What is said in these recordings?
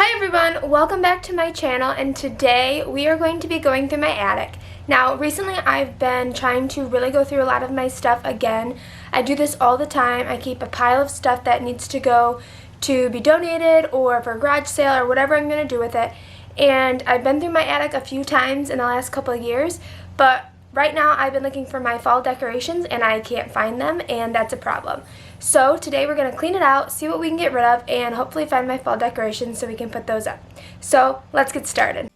Hi everyone, welcome back to my channel, and today we are going to be going through my attic. Now recently I've been trying to really go through a lot of my stuff again. I do this all the time. I keep a pile of stuff that needs to go to be donated or for a garage sale or whatever I'm going to do with it. And I've been through my attic a few times in the last couple of years, but right now I've been looking for my fall decorations and I can't find them, and that's a problem. So today we're going to clean it out, see what we can get rid of, and hopefully find my fall decorations so we can put those up. So let's get started.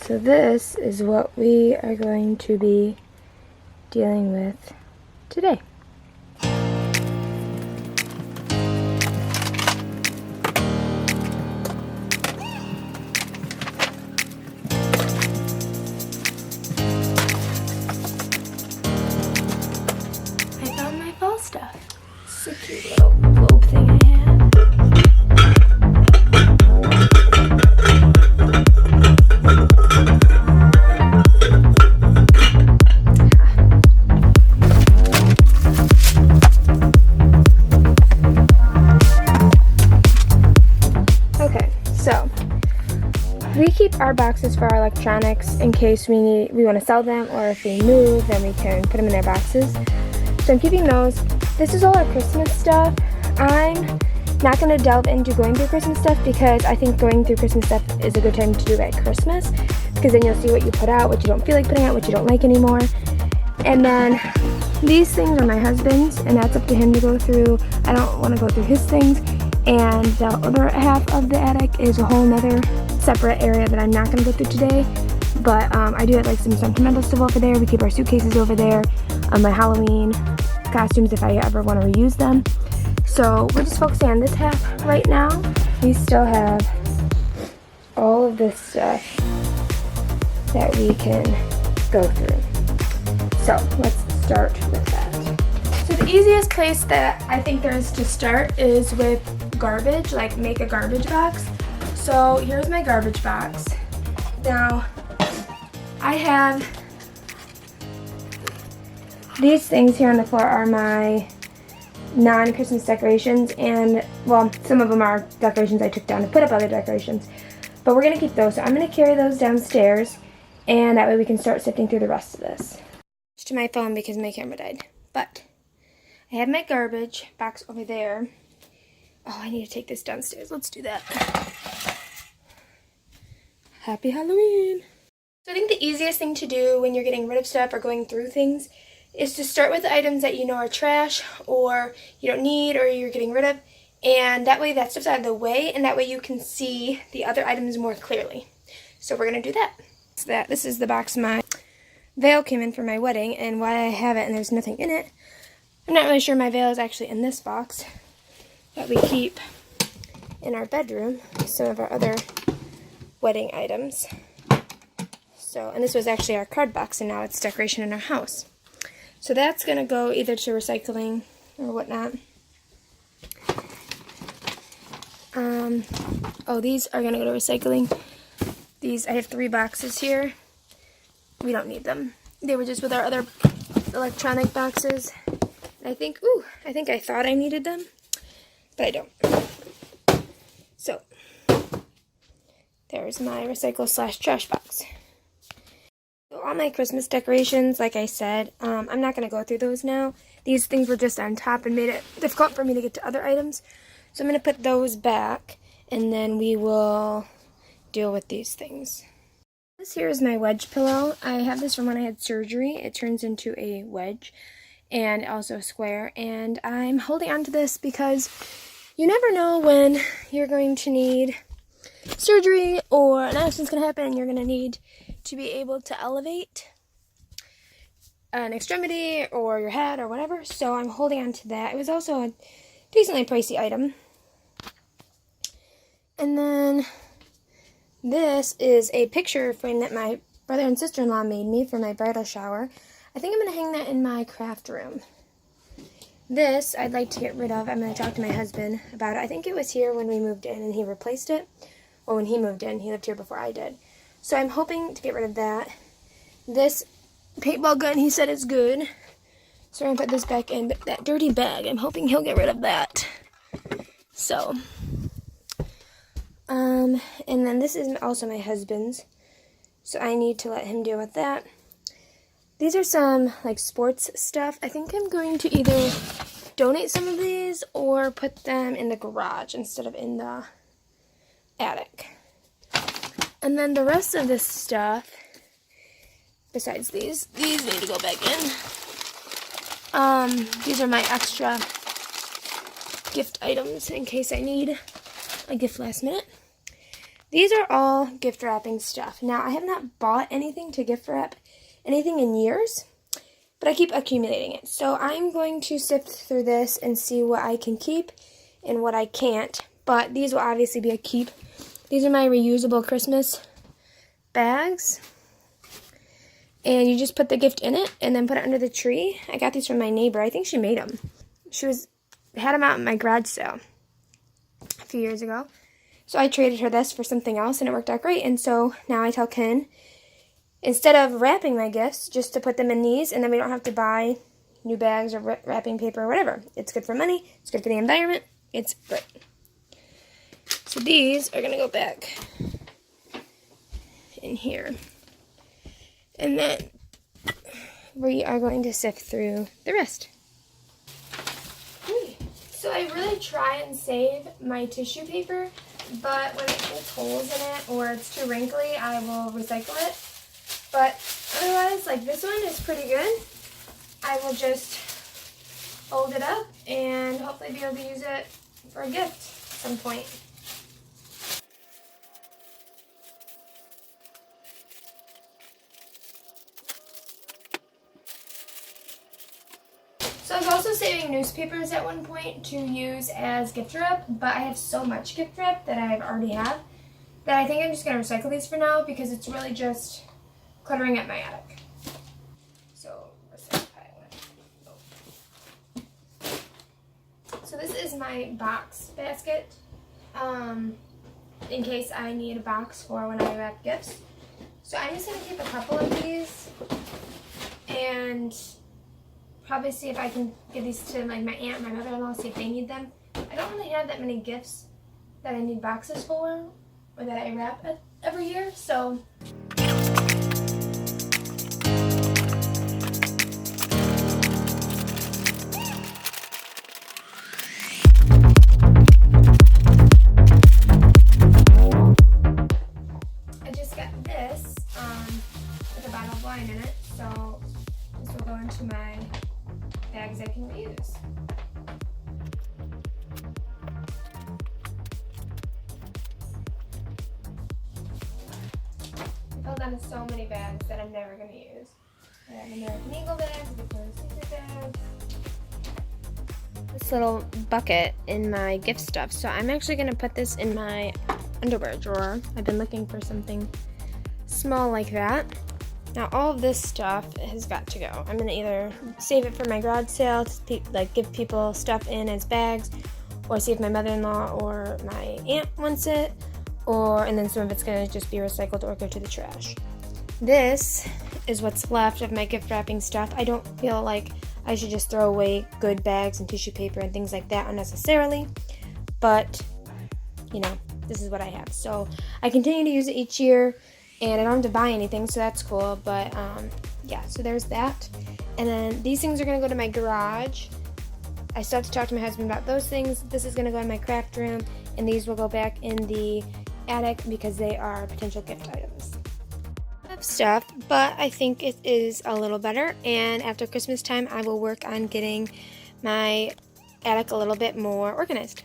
So this is what we are going to be dealing with today. Stuff. It's a cute little globe thing I have. Okay, so we keep our boxes for our electronics in case we want to sell them, or if we move, then we can put them in their boxes. So I'm keeping those. This is all our Christmas stuff. I'm not going to delve into going through Christmas stuff because I think going through Christmas stuff is a good time to do it at Christmas, because then you'll see what you put out, what you don't feel like putting out, what you don't like anymore. And then these things are my husband's, and that's up to him to go through. I don't want to go through his things. And the other half of the attic is a whole nother separate area that I'm not going to go through today. But I do have like some sentimental stuff over there. We keep our suitcases over there. My Halloween costumes if I ever want to reuse them. So we're just focusing on this half right now. We still have all of this stuff that we can go through. So let's start with that. So the easiest place that I think there is to start is with garbage, like make a garbage box. So here's my garbage box. Now I have these things here on the floor are my non-Christmas decorations, and well, some of them are decorations I took down to put up other decorations, but we're going to keep those. So I'm going to carry those downstairs, and that way we can start sifting through the rest of this. To my phone because my camera died, but I have my garbage box over there. Oh, I need to take this downstairs. Let's do that. Happy Halloween! So I think the easiest thing to do when you're getting rid of stuff or going through things is to start with the items that you know are trash or you don't need or you're getting rid of, and that way that stuff's out of the way, and that way you can see the other items more clearly. So we're going to do that. So this is the box my veil came in for my wedding, and why I have it and there's nothing in it, I'm not really sure. My veil is actually in this box that we keep in our bedroom, some of our other wedding items. So, and this was actually our card box, and now it's decoration in our house. So that's going to go either to recycling or whatnot. Oh, these are going to go to recycling. These, I have 3 boxes here. We don't need them. They were just with our other electronic boxes. I think I thought I needed them, but I don't. So, there's my recycle/trash box. All my Christmas decorations, like I said, I'm not going to go through those now. These things were just on top and made it difficult for me to get to other items. So I'm going to put those back, and then we will deal with these things. This here is my wedge pillow. I have this from when I had surgery. It turns into a wedge and also a square. And I'm holding on to this because you never know when you're going to need surgery or an accident's going to happen and you're going to need to be able to elevate an extremity or your head or whatever. So I'm holding on to that. It was also a decently pricey item. And then this is a picture frame that my brother and sister-in-law made me for my bridal shower. I think I'm going to hang that in my craft room. This I'd like to get rid of. I'm going to talk to my husband about it. I think it was here when we moved in and he replaced it. Or when he moved in. He lived here before I did. So I'm hoping to get rid of that. This paintball gun, he said, is good. So we're gonna put this back in that dirty bag. I'm hoping he'll get rid of that. So, and then this is also my husband's. So I need to let him deal with that. These are some like sports stuff. I think I'm going to either donate some of these or put them in the garage instead of in the attic. And then the rest of this stuff, besides these need to go back in. These are my extra gift items in case I need a gift last minute. These are all gift wrapping stuff. Now, I have not bought anything to gift wrap anything in years, but I keep accumulating it. So I'm going to sift through this and see what I can keep and what I can't. But these will obviously be a keep. These are my reusable Christmas bags. And you just put the gift in it and then put it under the tree. I got these from my neighbor. I think she made them. She had them out in my garage sale a few years ago. So I traded her this for something else and it worked out great. And so now I tell Ken, instead of wrapping my gifts, just to put them in these, and then we don't have to buy new bags or wrapping paper or whatever. It's good for money. It's good for the environment. It's great. So these are going to go back in here. And then we are going to sift through the rest. So I really try and save my tissue paper, but when it gets holes in it or it's too wrinkly, I will recycle it. But otherwise, like this one is pretty good. I will just fold it up and hopefully be able to use it for a gift at some point. So I was also saving newspapers at one point to use as gift wrap, but I have so much gift wrap that I already have that I think I'm just going to recycle these for now because it's really just cluttering at my attic. So, so this is my box basket in case I need a box for when I wrap gifts. So I'm just going to keep a couple of these and probably see if I can give these to like my aunt and my mother-in-law, see if they need them. I don't really have that many gifts that I need boxes for or that I wrap every year, so I just got this with a bottle of wine in it, so this will go into my bags I can reuse. I filled down so many bags that I'm never going to use. I have American Eagle bags, Victoria's Secret bags. This little bucket in my gift stuff. So I'm actually going to put this in my underwear drawer. I've been looking for something small like that. Now all of this stuff has got to go. I'm going to either save it for my garage sale, to like give people stuff in as bags, or see if my mother-in-law or my aunt wants it, and then some of it's going to just be recycled or go to the trash. This is what's left of my gift wrapping stuff. I don't feel like I should just throw away good bags and tissue paper and things like that unnecessarily, but you know, this is what I have. So I continue to use it each year. And I don't have to buy anything, so that's cool. But yeah, so there's that. And then these things are going to go to my garage. I still have to talk to my husband about those things. This is going to go in my craft room, and these will go back in the attic because they are potential gift items. I have stuff, but I think it is a little better. And after Christmas time, I will work on getting my attic a little bit more organized.